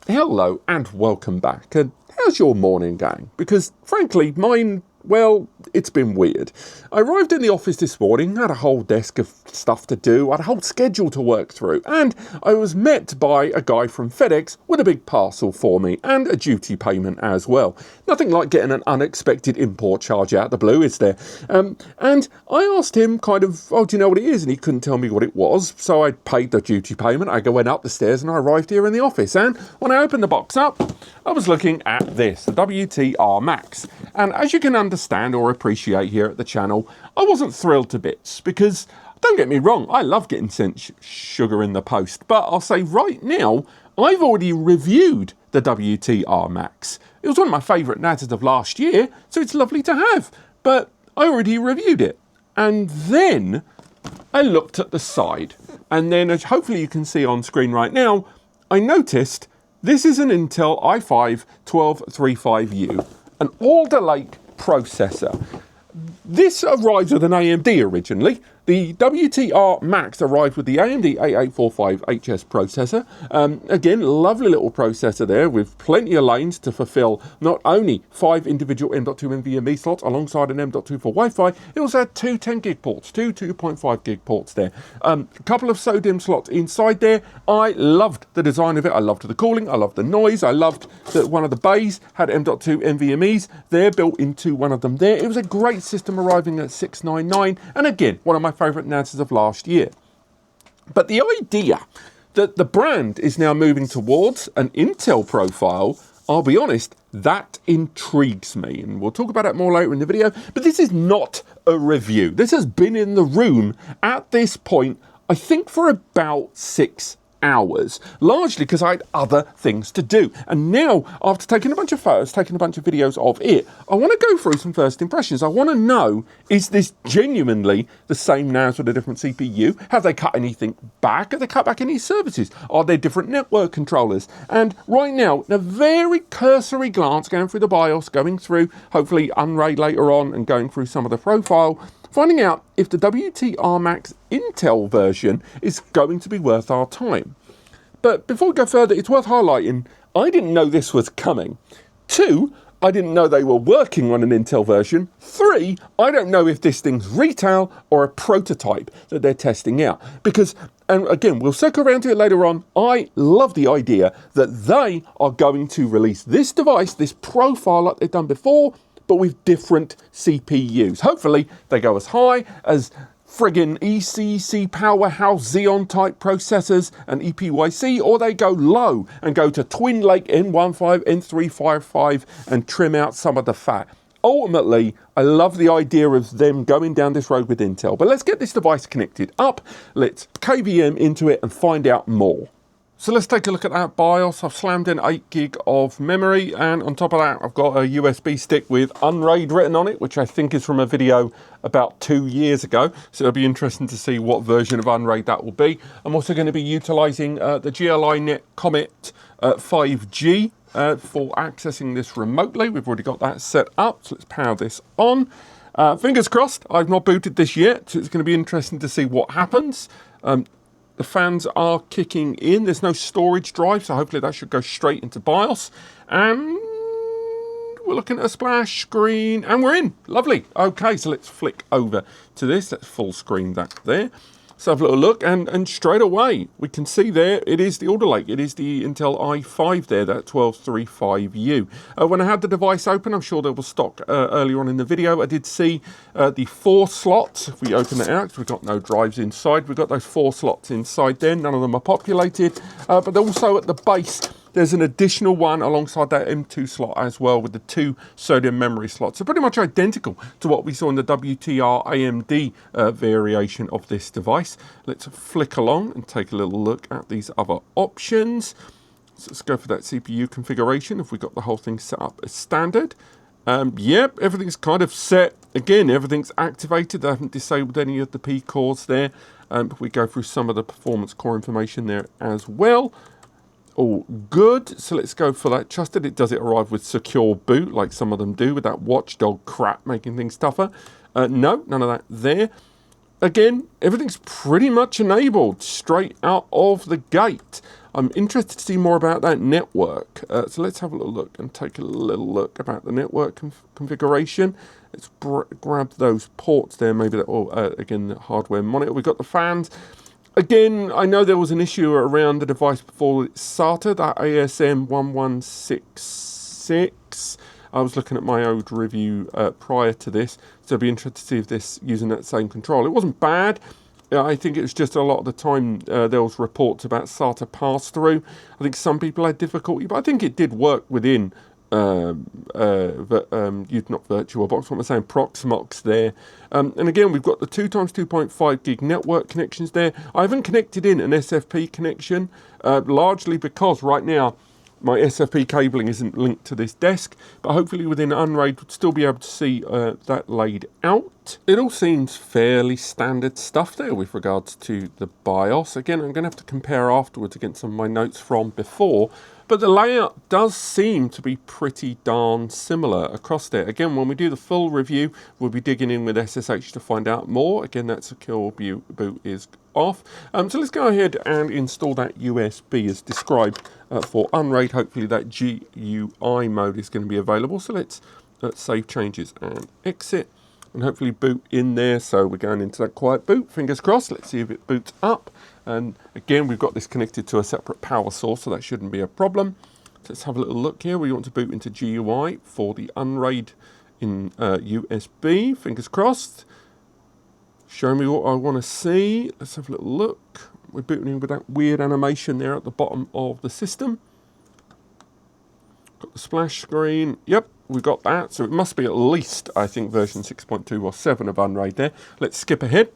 Hello and welcome back. And how's your morning going? Because frankly, mine, well, it's been weird. I arrived in the office this morning, had a whole desk of stuff to do, had a whole schedule to work through, and I was met by a guy from FedEx with a big parcel for me and a duty payment as well. Nothing like getting an unexpected import charge out of the blue, is there? And I asked him kind of, oh, do you know what it is? And he couldn't tell me what it was, so I paid the duty payment. I went up the stairs and I arrived here in the office, and when I opened the box up, I was looking at this, the WTR Max. And as you can understand or appreciate here at the channel, I wasn't thrilled to bits because, don't get me wrong, I love getting sent sugar in the post, but I'll say right now, I've already reviewed the WTR Max. It was one of my favourite NASs of last year, so it's lovely to have, but I already reviewed it. And then I looked at the side, and then as hopefully you can see on screen right now, I noticed this is an Intel i5-1235U, an Alder Lake processor. This arrived with an AMD originally. The WTR Max arrived with the AMD A845HS processor. Again, lovely little processor there with plenty of lanes to fulfill not only 5 individual M.2 NVMe slots alongside an M.2 for Wi-Fi, it also had two 10 gig ports, two 2.5 gig ports there. A couple of SODIMM slots inside there. I loved the design of it. I loved the cooling. I loved the noise. I loved that one of the bays had M.2 NVMe's there built into one of them there. It was a great system arriving at $699, and again, one of my favourite NASs of last year. But the idea that the brand is now moving towards an Intel profile, I'll be honest, that intrigues me, and we'll talk about it more later in the video, but this is not a review. This has been in the room at this point, I think, for about 6 hours, largely because I had other things to do. And now, after taking a bunch of photos, taking a bunch of videos of it, I want to go through some first impressions. I want to know, is this genuinely the same NAS with a different CPU? Have they cut anything back? Have they cut back any services? Are there different network controllers? And right now, in a very cursory glance, going through the BIOS, going through hopefully Unraid later on and going through some of the profile, finding out if the WTR Max Intel version is going to be worth our time. But before we go further, it's worth highlighting, I didn't know this was coming. 2, I didn't know they were working on an Intel version. 3, I don't know if this thing's retail or a prototype that they're testing out. Because, and again, we'll circle around to it later on, I love the idea that they are going to release this device, this profile like they've done before, but with different CPUs. Hopefully, they go as high as friggin' ECC powerhouse Xeon type processors and EPYC, or they go low and go to Twin Lake N15, N355 and trim out some of the fat. Ultimately, I love the idea of them going down this road with Intel, but let's get this device connected up, let's KVM into it and find out more. So let's take a look at that BIOS. I've slammed in 8 gig of memory, and on top of that I've got a USB stick with Unraid written on it, which I think is from a video about 2 years ago, so it'll be interesting to see what version of Unraid that will be. I'm also going to be utilising the GLI Net Comet 5G for accessing this remotely. We've already got that set up, so let's power this on. Fingers crossed, I've not booted this yet, so it's going to be interesting to see what happens. The fans are kicking in. There's no storage drive, so hopefully that should go straight into BIOS. And we're looking at a splash screen, and we're in. Lovely. Okay, so let's flick over to this. Let's full screen that there. So have a little look, and straight away we can see there it is the Alder Lake. It is the Intel i5 there, that 1235U. When I had the device open, I'm sure there was stock earlier on in the video. I did see the 4 slots. If we open it out, we've got no drives inside. We've got those 4 slots inside there. None of them are populated, but also at the base, there's an additional one alongside that M2 slot as well with the 2 SODIMM memory slots. So pretty much identical to what we saw in the WTR AMD variation of this device. Let's flick along and take a little look at these other options. So let's go for that CPU configuration if we got the whole thing set up as standard. Yep, everything's kind of set. Again, everything's activated. I haven't disabled any of the P cores there. If we go through some of the performance core information there as well. All good, so let's go for that trusted. Does it arrive with secure boot like some of them do with that watchdog crap making things tougher? No, none of that there. Again, everything's pretty much enabled straight out of the gate. I'm interested to see more about that network. So let's have a little look and take a little look about the network configuration. Let's grab those ports there, maybe that, again, the hardware monitor. We've got the fans. Again, I know there was an issue around the device before it started, that ASM 1166. I was looking at my old review prior to this, so I'd be interested to see if this using that same control. It wasn't bad. I think it was just a lot of the time there was reports about SATA pass-through. I think some people had difficulty, but I think it did work within not VirtualBox, what am I saying, Proxmox there. And again, we've got the 2x2.5 gig network connections there. I haven't connected in an SFP connection, largely because right now my SFP cabling isn't linked to this desk, but hopefully within Unraid we'll still be able to see that laid out. It all seems fairly standard stuff there with regards to the BIOS. Again, I'm going to have to compare afterwards against some of my notes from before, but the layout does seem to be pretty darn similar across there. Again, when we do the full review, we'll be digging in with SSH to find out more. Again, that secure boot is off. So let's go ahead and install that USB as described for Unraid. Hopefully that GUI mode is going to be available. So let's save changes and exit, and hopefully boot in there. So we're going into that quiet boot, fingers crossed. Let's see if it boots up. And again, we've got this connected to a separate power source, so that shouldn't be a problem. So let's have a little look here. We want to boot into GUI for the Unraid in USB, fingers crossed. Show me what I want to see. Let's have a little look. We're booting in with that weird animation there at the bottom of the system. Got the splash screen. Yep, we got that. So it must be at least, I think, version 6.2 or 7 of Unraid there. Let's skip ahead.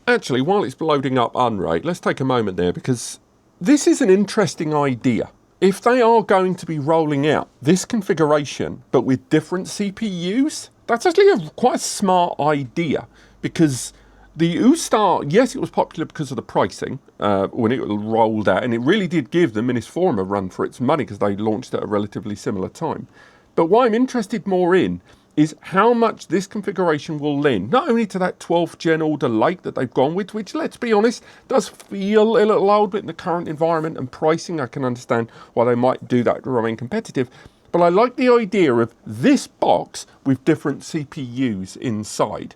Actually, while it's loading up Unraid, let's take a moment there, because this is an interesting idea. If they are going to be rolling out this configuration, but with different CPUs, that's actually quite a smart idea, because the Aoostar, yes, it was popular because of the pricing when it rolled out, and it really did give the Minis Forum a run for its money because they launched at a relatively similar time. But what I'm interested more in is how much this configuration will lend, not only to that 12th gen Alder Lake that they've gone with, which, let's be honest, does feel a little old, but in the current environment and pricing, I can understand why they might do that to remain competitive. But I like the idea of this box with different CPUs inside.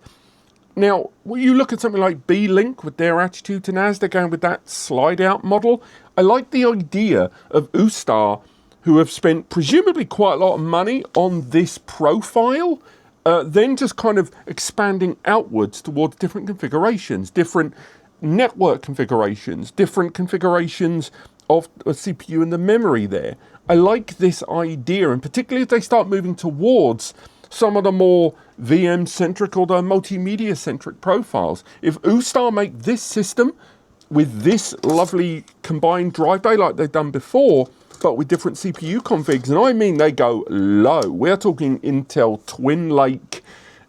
Now, when you look at something like B-Link with their attitude to NAS, they're going with that slide-out model. I like the idea of Aoostar, who have spent presumably quite a lot of money on this profile, then just kind of expanding outwards towards different configurations, different network configurations, different configurations of a CPU and the memory there. I like this idea, and particularly if they start moving towards some of the more VM-centric or the multimedia-centric profiles. If Aoostar make this system with this lovely combined drive bay like they've done before, but with different CPU configs, and I mean they go low. We're talking Intel Twin Lake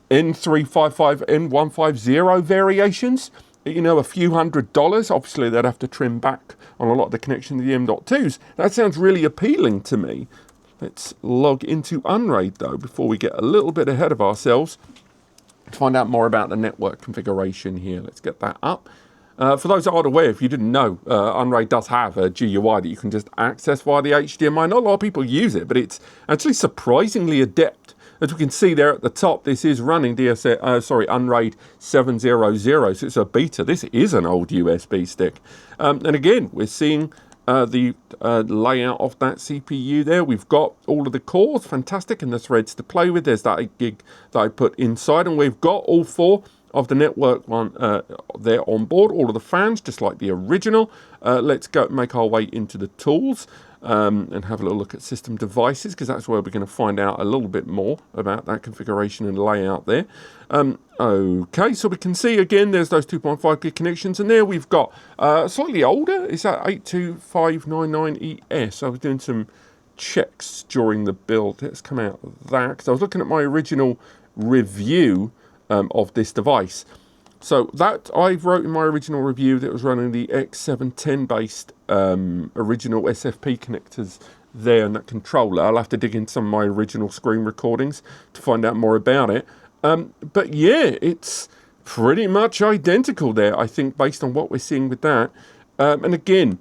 N355, N150 variations, you know, a few $100s. Obviously, they'd have to trim back on a lot of the connections to the M.2s. That sounds really appealing to me. Let's log into Unraid, though, before we get a little bit ahead of ourselves to find out more about the network configuration here. Let's get that up. For those that aren't aware, if you didn't know, Unraid does have a GUI that you can just access via the HDMI. Not a lot of people use it, but it's actually surprisingly adept. As we can see there at the top, this is running Unraid 700, so it's a beta. This is an old USB stick. And again, we're seeing the layout of that CPU there. We've got all of the cores, fantastic, and the threads to play with. There's that 8 gig that I put inside, and we've got all 4 of the network one there on board, all of the fans, just like the original. Let's go make our way into the tools and have a little look at system devices, because that's where we're going to find out a little bit more about that configuration and layout there. Okay, so we can see again there's those 2.5 gig connections, and there we've got slightly older, is that 82599ES. I was doing some checks during the build. Let's come out of that, because I was looking at my original review of this device. So that I wrote in my original review that was running the X710 based original SFP connectors there and that controller. I'll have to dig into some of my original screen recordings to find out more about it. But yeah, it's pretty much identical there, I think, based on what we're seeing with that. And again,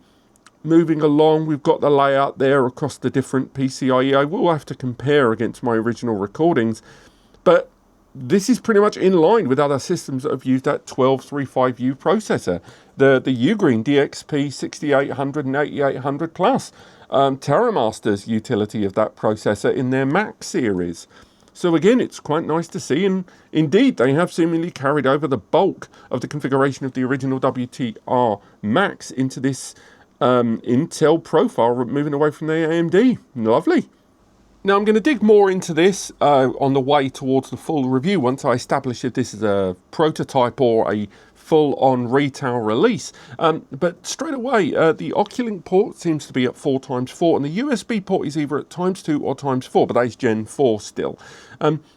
moving along, we've got the layout there across the different PCIe. I will have to compare against my original recordings, but this is pretty much in line with other systems that have used that 1235U processor. The Ugreen DXP 6800 and 8800 Plus. TerraMaster's utility of that processor in their Mac series. So again, it's quite nice to see, and indeed they have seemingly carried over the bulk of the configuration of the original WTR Macs into this Intel profile, moving away from the AMD. Lovely. Now I'm going to dig more into this on the way towards the full review once I establish if this is a prototype or a full-on retail release. But straight away, the Oculink port seems to be at 4x4, and the USB port is either at ×2 or ×4, but that is Gen 4 still.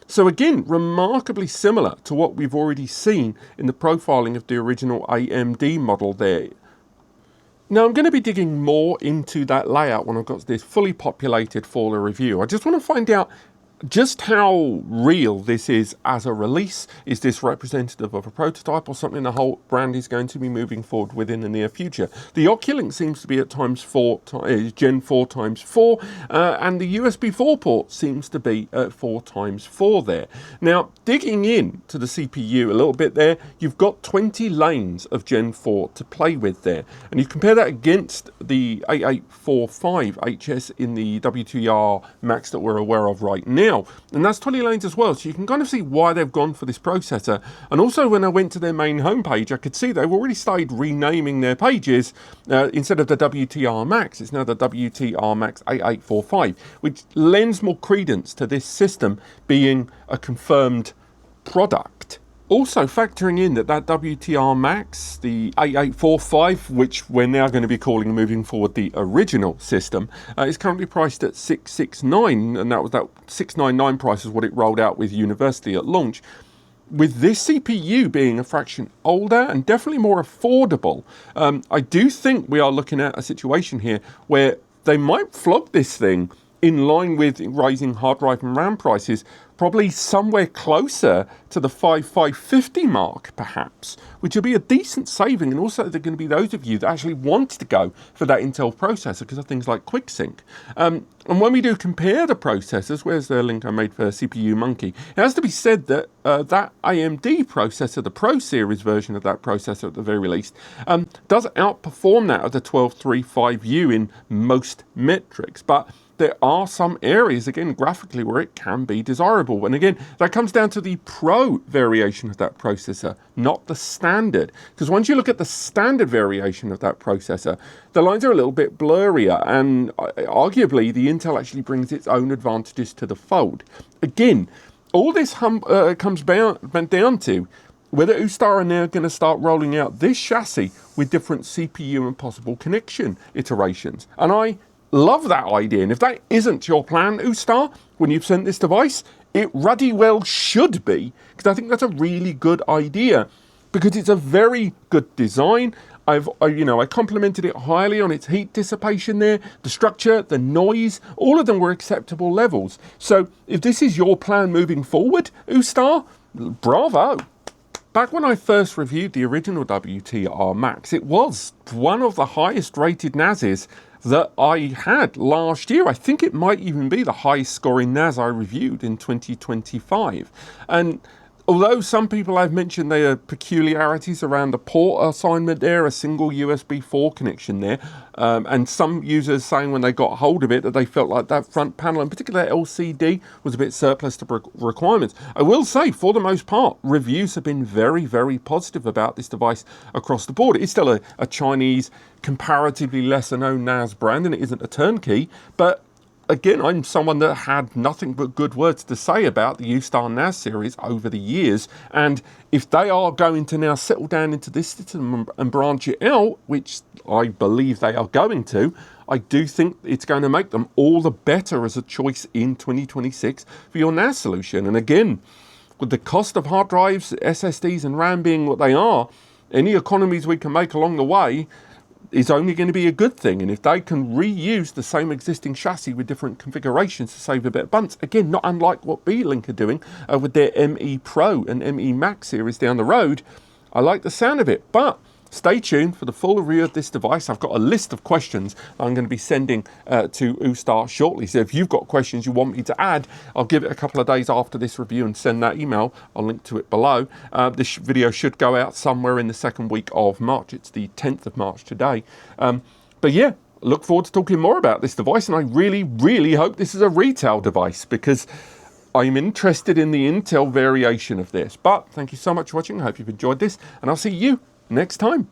So again, remarkably similar to what we've already seen in the profiling of the original AMD model there. Now I'm going to be digging more into that layout when I've got this fully populated for the review. I just want to find out just how real this is as a release. Is this representative of a prototype or something the whole brand is going to be moving forward with in the near future? The Oculink seems to be at ×4, Gen 4 ×4, and the USB 4 port seems to be at 4x4 there. Now, digging in to the CPU a little bit there, you've got 20 lanes of Gen 4 to play with there, and you compare that against the 8845 HS in the WTR Macs that we're aware of right now. And that's 20 lanes as well, so you can kind of see why they've gone for this processor. And also when I went to their main homepage, I could see they've already started renaming their pages. Instead of the WTR Max, it's now the WTR Max 8845, which lends more credence to this system being a confirmed product. Also factoring in that WTR Max, the 8845, which we're now going to be calling moving forward the original system, is currently priced at $669, and that $699 price is what it rolled out with University at launch. With this CPU being a fraction older and definitely more affordable, I do think we are looking at a situation here where they might flog this thing in line with rising hard drive and RAM prices, probably somewhere closer to the 5,550 mark, perhaps, which will be a decent saving. And also, there are going to be those of you that actually want to go for that Intel processor because of things like QuickSync. And when we do compare the processors, where's the link I made for CPU Monkey? It has to be said that that AMD processor, the Pro Series version of that processor at the very least, does outperform that of the 1235U in most metrics. But there are some areas, again, graphically, where it can be desirable. And again, that comes down to the Pro variation of that processor, not the standard. Because once you look at the standard variation of that processor, the lines are a little bit blurrier, and arguably the Intel actually brings its own advantages to the fold. Again, all this comes down to whether Aoostar are now going to start rolling out this chassis with different CPU and possible connection iterations. And I love that idea, and if that isn't your plan, Aoostar, when you've sent this device, it ruddy well should be, because I think that's a really good idea, because it's a very good design. I complimented it highly on its heat dissipation there, the structure, the noise, all of them were acceptable levels. So if this is your plan moving forward, Aoostar, bravo. Back when I first reviewed the original WTR Max, it was one of the highest rated NASes that I had last year. I think it might even be the highest scoring NAS I reviewed in 2025. And although some people have mentioned there are peculiarities around the port assignment there, a single USB 4 connection there, and some users saying when they got hold of it that they felt like that front panel, in particular LCD, was a bit surplus to requirements. I will say, for the most part, reviews have been very, very positive about this device across the board. It's still a Chinese, comparatively lesser known NAS brand, and it isn't a turnkey, but again, I'm someone that had nothing but good words to say about the Aoostar NAS series over the years, and if they are going to now settle down into this system and branch it out, which I believe they are going to, I do think it's going to make them all the better as a choice in 2026 for your NAS solution. And again, with the cost of hard drives, SSDs and RAM being what they are, any economies we can make along the way, is only going to be a good thing. And if they can reuse the same existing chassis with different configurations to save a bit of bunts, again, not unlike what B-Link are doing with their ME Pro and ME Max series down the road, I like the sound of it. But stay tuned for the full review of this device. I've got a list of questions I'm going to be sending to Aoostar shortly. So if you've got questions you want me to add, I'll give it a couple of days after this review and send that email. I'll link to it below. This video should go out somewhere in the second week of March. It's the 10th of March today. But yeah, look forward to talking more about this device. And I really, really hope this is a retail device, because I'm interested in the Intel variation of this. But thank you so much for watching. I hope you've enjoyed this, and I'll see you next time.